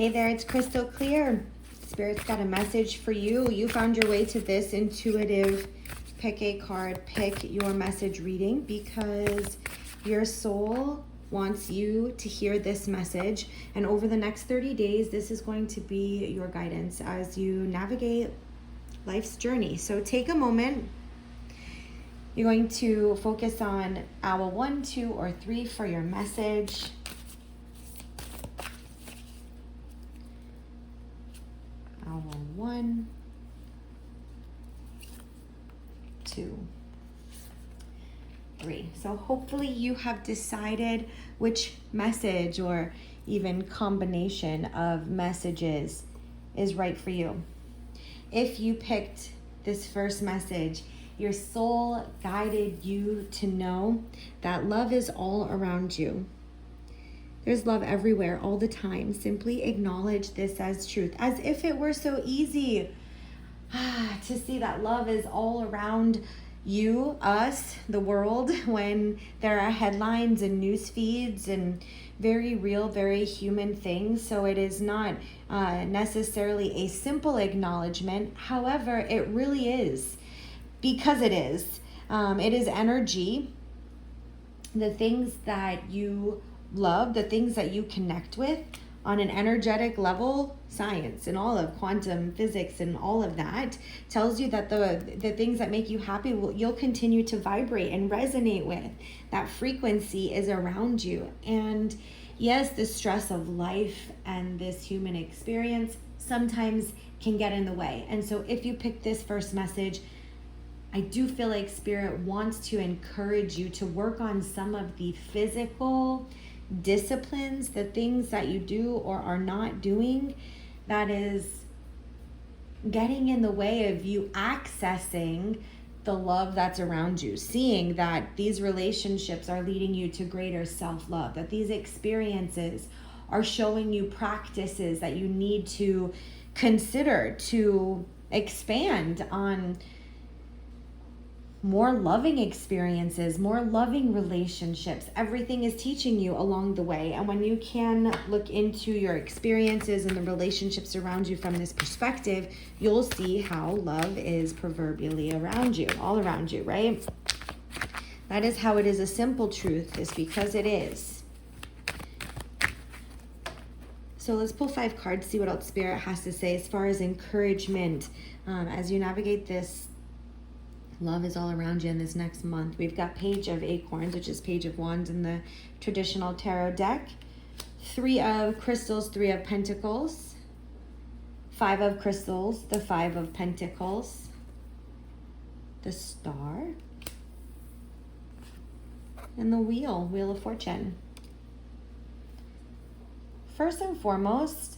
Hey there, it's crystal clear. Spirit's got a message for you. You found your way to this intuitive pick a card, pick your message reading because your soul wants you to hear this message. And over the next 30 days, this is going to be your guidance as you navigate life's journey. So take a moment. You're going to focus on owl 1, 2, or 3 for your message. Owl 1, 2, 3. So hopefully you have decided which message or even combination of messages is right for you. If you picked this first message, your soul guided you to know that love is all around you. There's love everywhere, all the time. Simply acknowledge this as truth, as if it were so easy to see that love is all around you, us, the world, when there are headlines and news feeds and very real, very human things. So it is not necessarily a simple acknowledgement. However, it really is, because it is. It is energy. The things that you love, the things that you connect with on an energetic level, science and all of quantum physics and all of that tells you that the things that make you happy, you'll continue to vibrate and resonate with. That frequency is around you. And yes, the stress of life and this human experience sometimes can get in the way. And so if you pick this first message, I do feel like Spirit wants to encourage you to work on some of the physical disciplines, the things that you do or are not doing that is getting in the way of you accessing the love that's around you, seeing that these relationships are leading you to greater self-love, that these experiences are showing you practices that you need to consider to expand on more loving experiences, more loving relationships. Everything is teaching you along the way. And when you can look into your experiences and the relationships around you from this perspective, you'll see how love is proverbially around you, all around you, right? That is how it is a simple truth, is because it is. So let's pull 5 cards, see what else Spirit has to say as far as encouragement as you navigate this. Love is all around you in this next month. We've got Page of Acorns, which is Page of Wands in the traditional tarot deck. 3 of Crystals, 3 of Pentacles. 5 of Crystals, the 5 of Pentacles. The Star. And the Wheel of Fortune. First and foremost,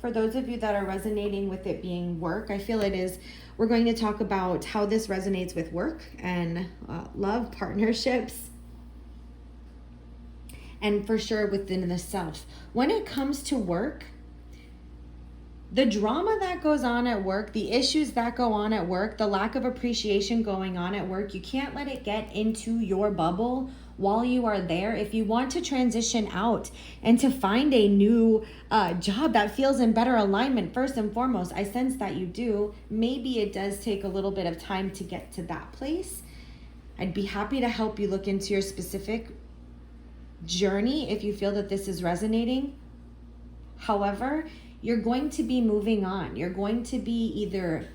for those of you that are resonating with it being work, I feel it is, we're going to talk about how this resonates with work and love, partnerships, and for sure within the self. When it comes to work, the drama that goes on at work, the issues that go on at work, the lack of appreciation going on at work, you can't let it get into your bubble while you are there. If you want to transition out and to find a new job that feels in better alignment, first and foremost, I sense that you do. Maybe it does take a little bit of time to get to that place. I'd be happy to help you look into your specific journey if you feel that this is resonating. However, you're going to be moving on. You're going to be either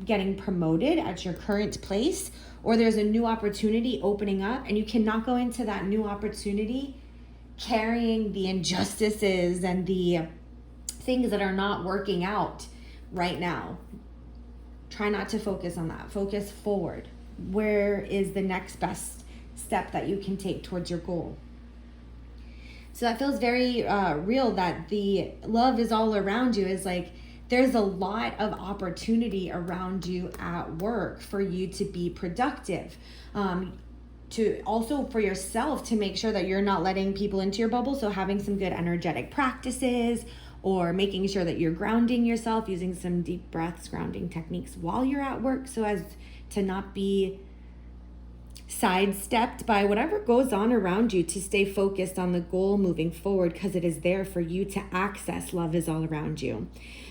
getting promoted at your current place, or there's a new opportunity opening up, and you cannot go into that new opportunity carrying the injustices and the things that are not working out right now. Try not to focus on that. Focus forward. Where is the next best step that you can take towards your goal? So that feels very real, that the love is all around you. Is like there's a lot of opportunity around you at work for you to be productive. To also for yourself to make sure that you're not letting people into your bubble. So having some good energetic practices, or making sure that you're grounding yourself, using some deep breaths, grounding techniques while you're at work, so as to not be sidestepped by whatever goes on around you to stay focused on the goal moving forward, because it is there for you to access. Love is all around you.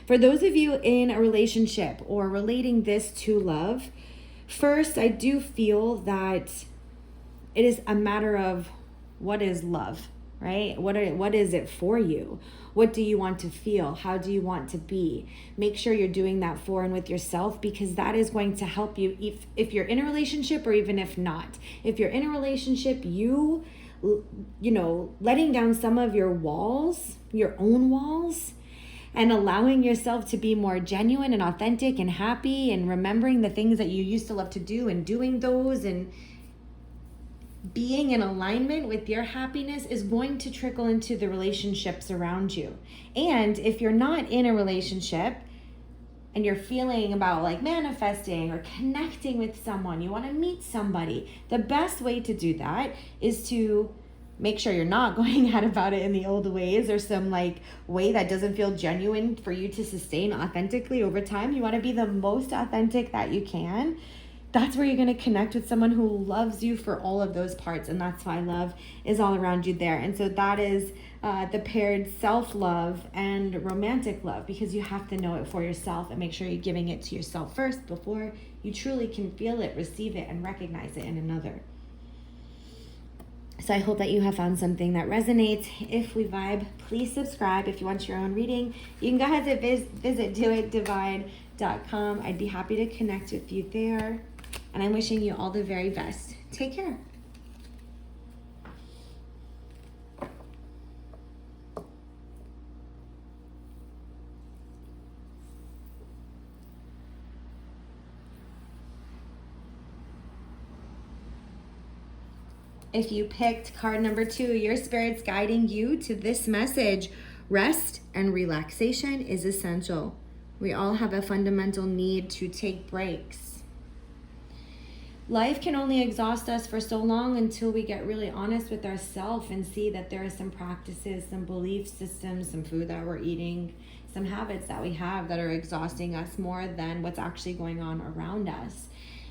For those of you in a relationship or relating this to love, first, I do feel that it is a matter of what is love, right? What is it for you? What do you want to feel? How do you want to be? Make sure you're doing that for and with yourself, because that is going to help you if you're in a relationship, or even if not. If you're in a relationship, you know, letting down some of your walls, your own walls, and allowing yourself to be more genuine and authentic and happy, and remembering the things that you used to love to do and doing those, and being in alignment with your happiness is going to trickle into the relationships around you. And if you're not in a relationship and you're feeling about like manifesting or connecting with someone, you want to meet somebody, the best way to do that is to make sure you're not going out about it in the old ways, or some like way that doesn't feel genuine for you to sustain authentically over time. You want to be the most authentic that you can. That's where you're going to connect with someone who loves you for all of those parts. And that's why love is all around you there. And so that is the paired self-love and romantic love, because you have to know it for yourself and make sure you're giving it to yourself first before you truly can feel it, receive it, and recognize it in another. So I hope that you have found something that resonates. If we vibe, please subscribe. If you want your own reading, you can go ahead and visit doitdivine.com. I'd be happy to connect with you there. And I'm wishing you all the very best. Take care. If you picked card number 2, your spirit's guiding you to this message. Rest and relaxation is essential. We all have a fundamental need to take breaks. Life can only exhaust us for so long until we get really honest with ourselves and see that there are some practices, some belief systems, some food that we're eating, some habits that we have that are exhausting us more than what's actually going on around us.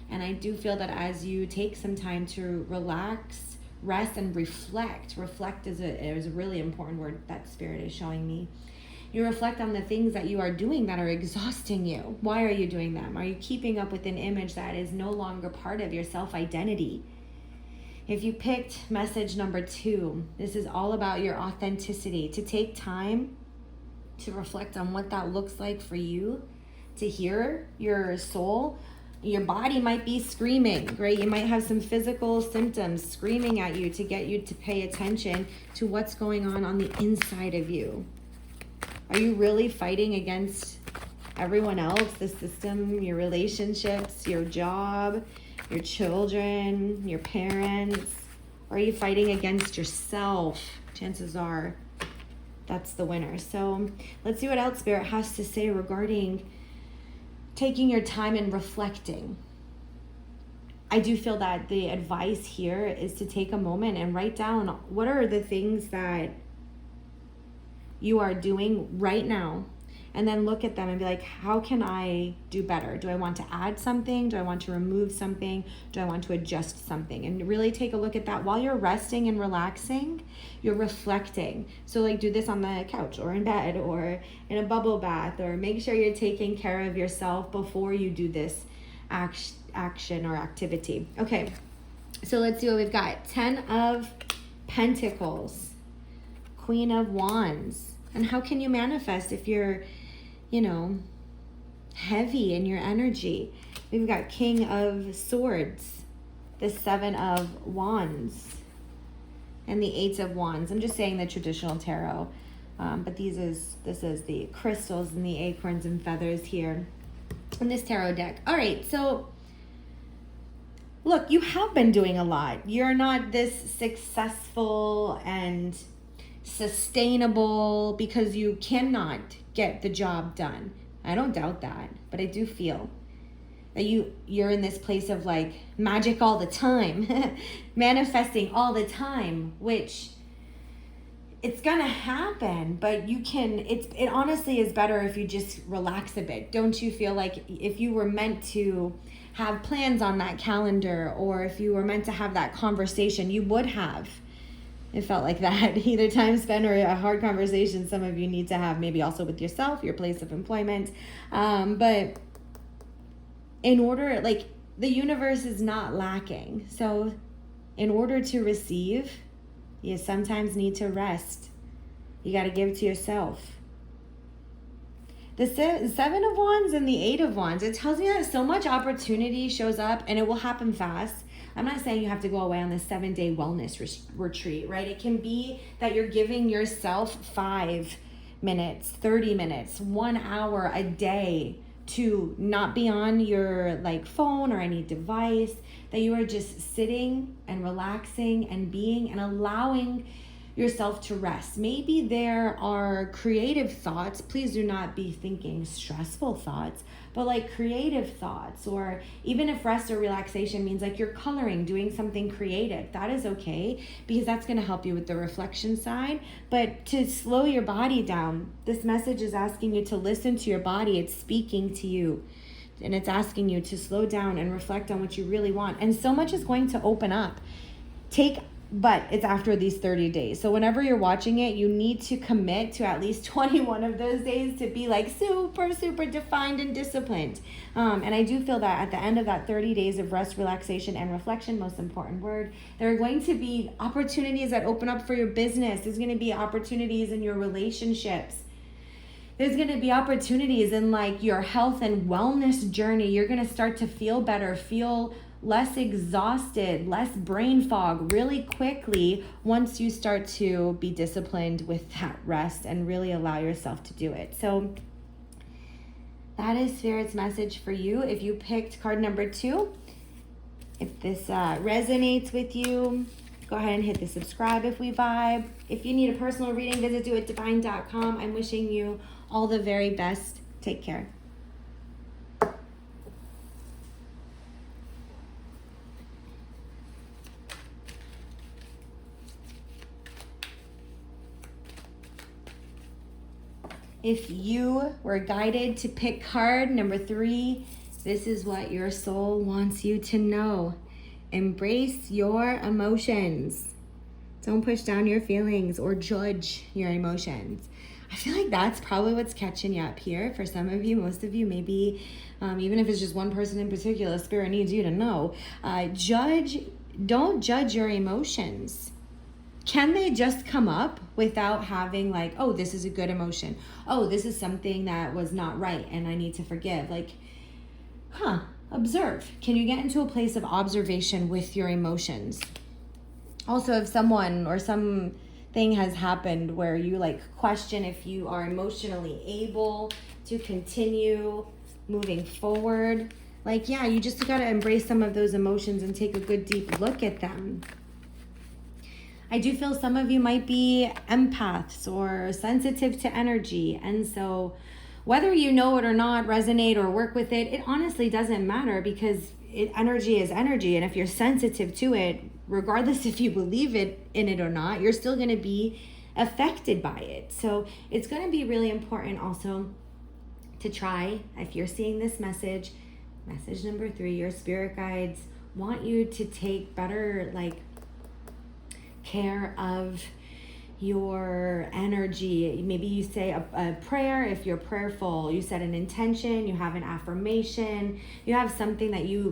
And I do feel that as you take some time to relax, rest, and reflect is a really important word that Spirit is showing me. You reflect on the things that you are doing that are exhausting you. Why are you doing them? Are you keeping up with an image that is no longer part of your self-identity? If you picked message number 2, this is all about your authenticity. To take time to reflect on what that looks like for you, to hear your soul. Your body might be screaming, right? You might have some physical symptoms screaming at you to get you to pay attention to what's going on the inside of you. Are you really fighting against everyone else, the system, your relationships, your job, your children, your parents? Or are you fighting against yourself? Chances are that's the winner. So let's see what else Spirit has to say regarding taking your time and reflecting. I do feel that the advice here is to take a moment and write down what are the things that you are doing right now, and then look at them and be like, how can I do better? Do I want to add something? Do I want to remove something? Do I want to adjust something? And really take a look at that. While you're resting and relaxing, you're reflecting. So like do this on the couch or in bed or in a bubble bath, or make sure you're taking care of yourself before you do this action or activity. Okay, so let's see what we've got. 10 of Pentacles, Queen of Wands. And how can you manifest if you're, heavy in your energy? We've got King of Swords, the 7 of Wands, and the 8 of Wands. I'm just saying the traditional tarot, but this is the crystals and the acorns and feathers here in this tarot deck. All right, so look, you have been doing a lot. You're not this successful and sustainable because you cannot get the job done. I don't doubt that, but I do feel that you're in this place of like magic all the time, manifesting all the time, which it's gonna happen, but it honestly is better if you just relax a bit. Don't you feel like if you were meant to have plans on that calendar, or if you were meant to have that conversation, you would have? It felt like that. Either time spent or a hard conversation some of you need to have, maybe also with yourself, your place of employment. But in order, like, the universe is not lacking. So in order to receive, you sometimes need to rest. You got to give to yourself. The Seven of Wands and the Eight of Wands, it tells me that so much opportunity shows up, and it will happen fast. I'm not saying you have to go away on this 7-day wellness retreat, right? It can be that you're giving yourself 5 minutes, 30 minutes, 1 hour a day to not be on your phone or any device, that you are just sitting and relaxing and being and allowing yourself to rest. Maybe there are creative thoughts. Please do not be thinking stressful thoughts, but creative thoughts, or even if rest or relaxation means you're coloring, doing something creative, that is okay, because that's going to help you with the reflection side. But to slow your body down, this message is asking you to listen to your body. It's speaking to you, and it's asking you to slow down and reflect on what you really want. And so much is going to open up. But it's after these 30 days. So whenever you're watching it, you need to commit to at least 21 of those days to be super, super defined and disciplined. And I do feel that at the end of that 30 days of rest, relaxation, and reflection, most important word, there are going to be opportunities that open up for your business. There's going to be opportunities in your relationships. There's going to be opportunities in your health and wellness journey. You're going to start to feel better, feel less exhausted, less brain fog really quickly once you start to be disciplined with that rest and really allow yourself to do it. So that is Spirit's message for you. If you picked card number 2, if this resonates with you, go ahead and hit the subscribe if we vibe. If you need a personal reading, visit doitdivine.com. I'm wishing you all the very best. Take care. If you were guided to pick card number 3, this is what your soul wants you to know. Embrace your emotions. Don't push down your feelings or judge your emotions. I feel like that's probably what's catching you up here. For some of you, most of you, maybe even if it's just one person in particular, Spirit needs you to know. Don't judge your emotions. Can they just come up without having oh, this is a good emotion. Oh, this is something that was not right and I need to forgive. Observe. Can you get into a place of observation with your emotions? Also, if someone or something has happened where you question if you are emotionally able to continue moving forward, you just got to embrace some of those emotions and take a good deep look at them. I do feel some of you might be empaths or sensitive to energy. And so whether you know it or not, resonate or work with it, it honestly doesn't matter, because energy is energy. And if you're sensitive to it, regardless if you believe in it or not, you're still going to be affected by it. So it's going to be really important also to try, if you're seeing this message number 3, your spirit guides want you to take better care of your energy. Maybe you say a prayer if you're prayerful. You set an intention, you have an affirmation, you have something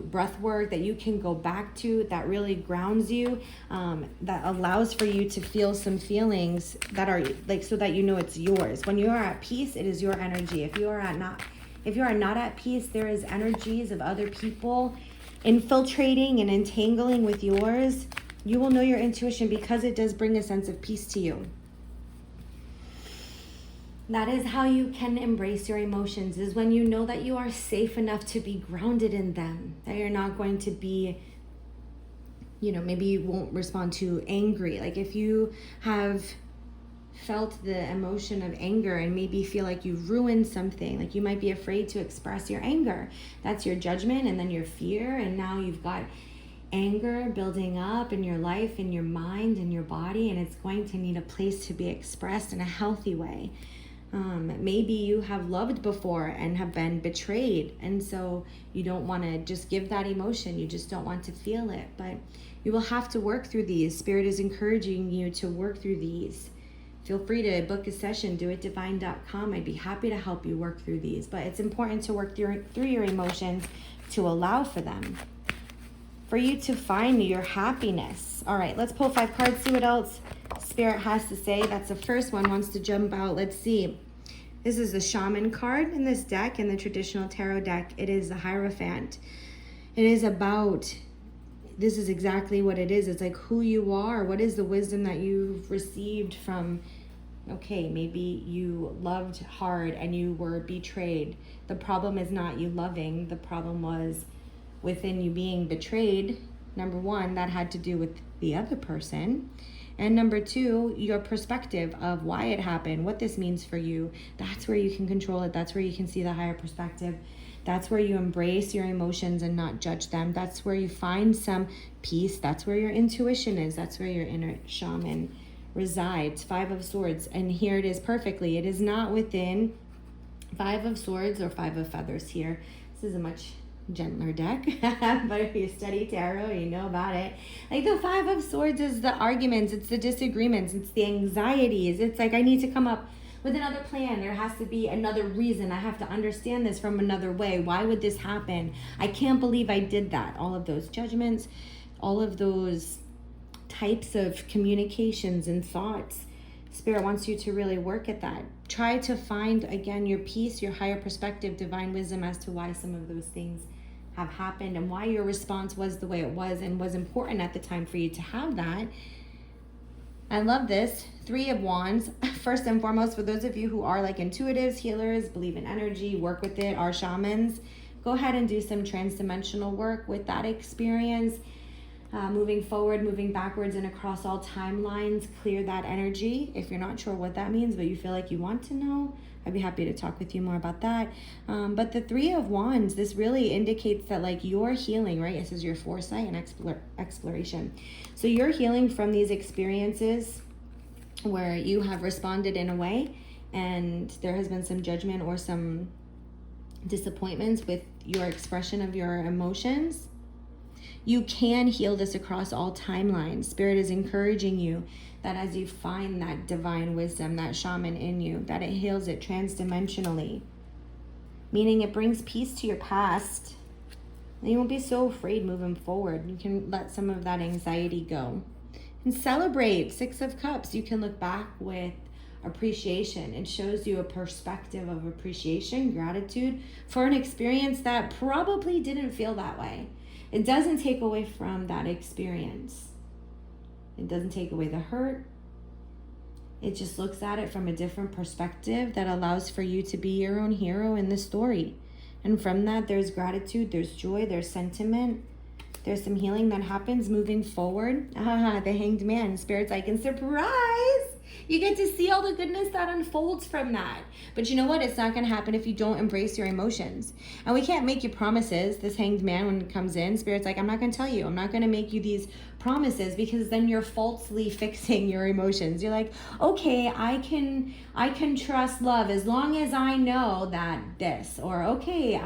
breath work that you can go back to that really grounds you, that allows for you to feel some feelings that are so that you know it's yours. When you are at peace, it is your energy. If you are not at peace, there is energies of other people infiltrating and entangling with yours. You will know your intuition, because it does bring a sense of peace to you. That is how you can embrace your emotions, is when you know that you are safe enough to be grounded in them, that you're not going to be, maybe you won't respond too angry. If you have felt the emotion of anger and maybe feel like you've ruined something, you might be afraid to express your anger. That's your judgment and then your fear, and now you've got anger building up in your life, in your mind, in your body, and it's going to need a place to be expressed in a healthy way. Maybe you have loved before and have been betrayed, and so you don't want to just give that emotion. You just don't want to feel it, but you will have to work through these. Spirit is encouraging you to work through these. Feel free to book a session, doitdivine.com. I'd be happy to help you work through these, but it's important to work through your emotions to allow for them, for you to find your happiness. All right, let's pull 5 cards, see what else Spirit has to say. That's the first one, wants to jump out. Let's see. This is the Shaman card in this deck, in the traditional tarot deck. It is the Hierophant. It is about, this is exactly what it is. It's like who you are. What is the wisdom that you've received from, okay, maybe you loved hard and you were betrayed. The problem is not you loving. The problem was within you being betrayed. Number one, that had to do with the other person. And number two, your perspective of why it happened, what this means for you. That's where you can control it. That's where you can see the higher perspective. That's where you embrace your emotions and not judge them. That's where you find some peace. That's where your intuition is. That's where your inner shaman resides. 5 of Swords. And here it is perfectly. It is not within 5 of Swords or 5 of Feathers here. This is a much gentler deck, but if you study tarot, you know about it. Like the 5 of Swords is the arguments, it's the disagreements, it's the anxieties. It's like, I need to come up with another plan. There has to be another reason. I have to understand this from another way. Why would this happen? I can't believe I did that. All of those judgments, all of those types of communications and thoughts. Spirit wants you to really work at that. Try to find, again, your peace, your higher perspective, divine wisdom as to why some of those things have happened and why your response was the way it was and was important at the time for you to have that. I love this. 3 of Wands. First and foremost, for those of you who are like intuitives, healers, believe in energy, work with it, are shamans, go ahead and do some transdimensional work with that experience. Moving forward, moving backwards, and across all timelines, clear that energy. If you're not sure what that means, but you feel like you want to know, I'd be happy to talk with you more about that. But the 3 of Wands, this really indicates that like you're healing, right? This is your foresight and exploration. So you're healing from these experiences where you have responded in a way and there has been some judgment or some disappointments with your expression of your emotions. You can heal this across all timelines. Spirit is encouraging you that as you find that divine wisdom, that shaman in you, that it heals it transdimensionally. Meaning it brings peace to your past. And you won't be so afraid moving forward. You can let some of that anxiety go. And celebrate. 6 of Cups. You can look back with appreciation. It shows you a perspective of appreciation, gratitude for an experience that probably didn't feel that way. It doesn't take away from that experience. It doesn't take away the hurt. It just looks at it from a different perspective that allows for you to be your own hero in the story. And from that, there's gratitude, there's joy, there's sentiment. There's some healing that happens moving forward. The Hanged Man. Spirit's like, and surprise! You get to see all the goodness that unfolds from that. But you know what? It's not going to happen if you don't embrace your emotions. And we can't make you promises. This Hanged Man, when it comes in, Spirit's like, I'm not going to tell you. I'm not going to make you these promises, because then you're falsely fixing your emotions. You're like, okay, I can trust love as long as I know that this, or okay,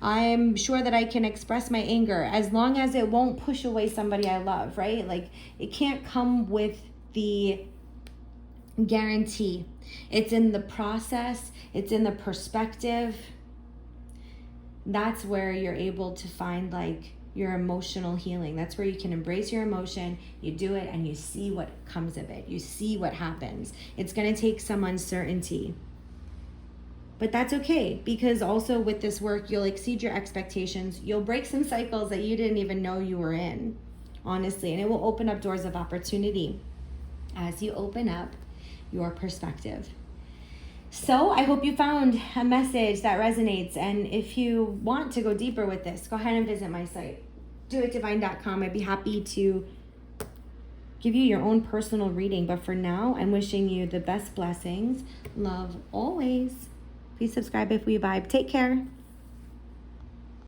I'm sure that I can express my anger as long as it won't push away somebody I love, right? Like, it can't come with the guarantee. It's in the process. It's in the perspective. That's where you're able to find like your emotional healing. That's where you can embrace your emotion. You do it and you see what comes of it. You see what happens. It's going to take some uncertainty. But that's okay, because also with this work, you'll exceed your expectations. You'll break some cycles that you didn't even know you were in, honestly. And it will open up doors of opportunity as you open up your perspective. So I hope you found a message that resonates. And if you want to go deeper with this, go ahead and visit my site, doitdivine.com. I'd be happy to give you your own personal reading. But for now, I'm wishing you the best blessings. Love always. Please subscribe if we vibe. Take care.